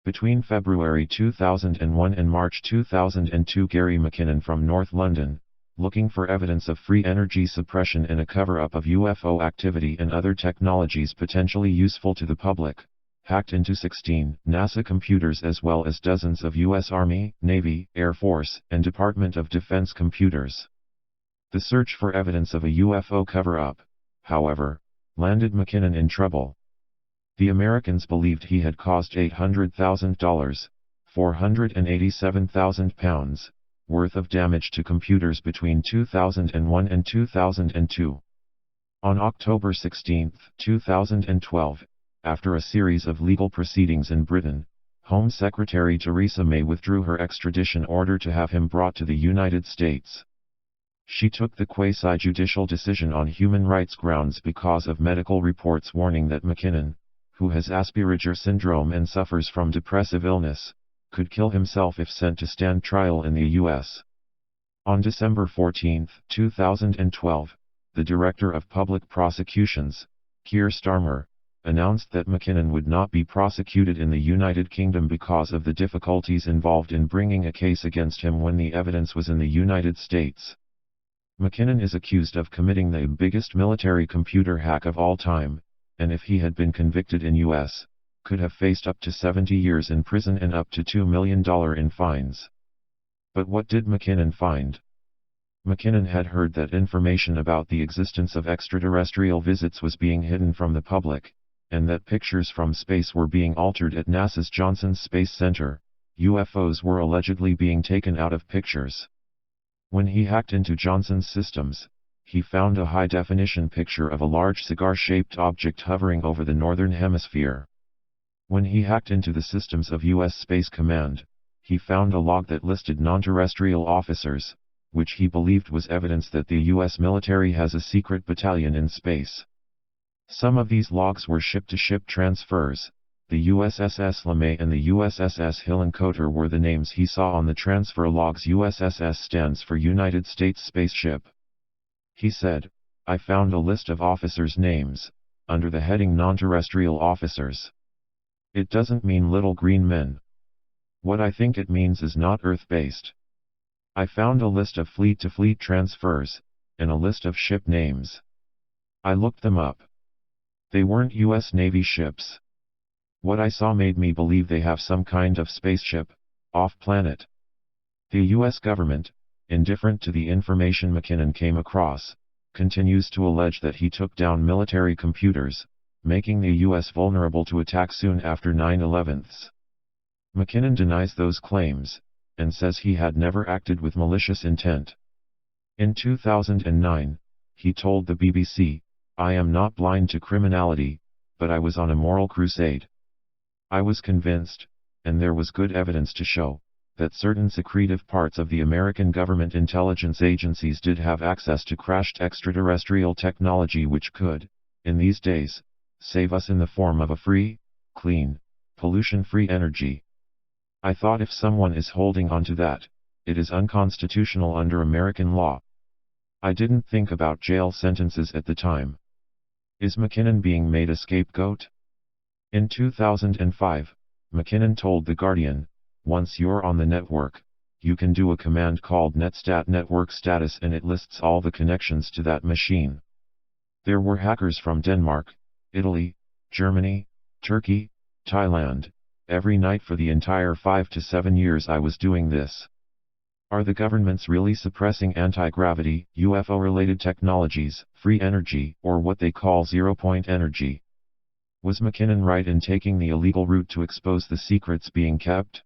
Between February 2001 and March 2002, Gary McKinnon from North London, looking for evidence of free energy suppression in a cover-up of UFO activity and other technologies potentially useful to the public, hacked into 16 NASA computers as well as dozens of U.S. Army, Navy, Air Force, and Department of Defense computers. The search for evidence of a UFO cover-up, however, landed McKinnon in trouble. The Americans believed he had caused $800,000, £487,000, worth of damage to computers between 2001 and 2002. On October 16, 2012, after a series of legal proceedings in Britain, Home Secretary Theresa May withdrew her extradition order to have him brought to the United States. She took the quasi-judicial decision on human rights grounds because of medical reports warning that McKinnon, who has Asperger syndrome and suffers from depressive illness, could kill himself if sent to stand trial in the U.S. On December 14, 2012, the Director of Public Prosecutions, Keir Starmer, announced that McKinnon would not be prosecuted in the United Kingdom because of the difficulties involved in bringing a case against him when the evidence was in the United States. McKinnon is accused of committing the biggest military computer hack of all time, and if he had been convicted in U.S., could have faced up to 70 years in prison and up to $2 million in fines. But what did McKinnon find? McKinnon had heard that information about the existence of extraterrestrial visits was being hidden from the public, and that pictures from space were being altered at NASA's Johnson Space Center. UFOs were allegedly being taken out of pictures. When he hacked into Johnson's systems, he found a high-definition picture of a large cigar-shaped object hovering over the northern hemisphere. When he hacked into the systems of U.S. Space Command, he found a log that listed non-terrestrial officers, which he believed was evidence that the U.S. military has a secret battalion in space. Some of these logs were ship-to-ship transfers. The USSS LeMay and the USSS Hillenkoetter were the names he saw on the transfer logs. USSS stands for United States Spaceship. He said, "I found a list of officers' names, under the heading non-terrestrial officers. It doesn't mean little green men. What I think it means is not Earth-based. I found a list of fleet-to-fleet transfers, and a list of ship names. I looked them up. They weren't U.S. Navy ships. What I saw made me believe they have some kind of spaceship, off-planet." The U.S. government, indifferent to the information McKinnon came across, continues to allege that he took down military computers, making the U.S. vulnerable to attack soon after 9/11. McKinnon denies those claims, and says he had never acted with malicious intent. In 2009, he told the BBC, "I am not blind to criminality, but I was on a moral crusade. I was convinced, and there was good evidence to show, that certain secretive parts of the American government intelligence agencies did have access to crashed extraterrestrial technology which could, in these days, save us in the form of a free, clean, pollution-free energy. I thought if someone is holding on to that, it is unconstitutional under American law. I didn't think about jail sentences at the time. Is McKinnon being made a scapegoat?" In 2005, McKinnon told The Guardian, "Once you're on the network, you can do a command called netstat network status and it lists all the connections to that machine. There were hackers from Denmark, Italy, Germany, Turkey, Thailand, every night for the entire 5 to 7 years I was doing this. Are the governments really suppressing anti-gravity, UFO-related technologies, free energy, or what they call zero-point energy? Was McKinnon right in taking the illegal route to expose the secrets being kept?"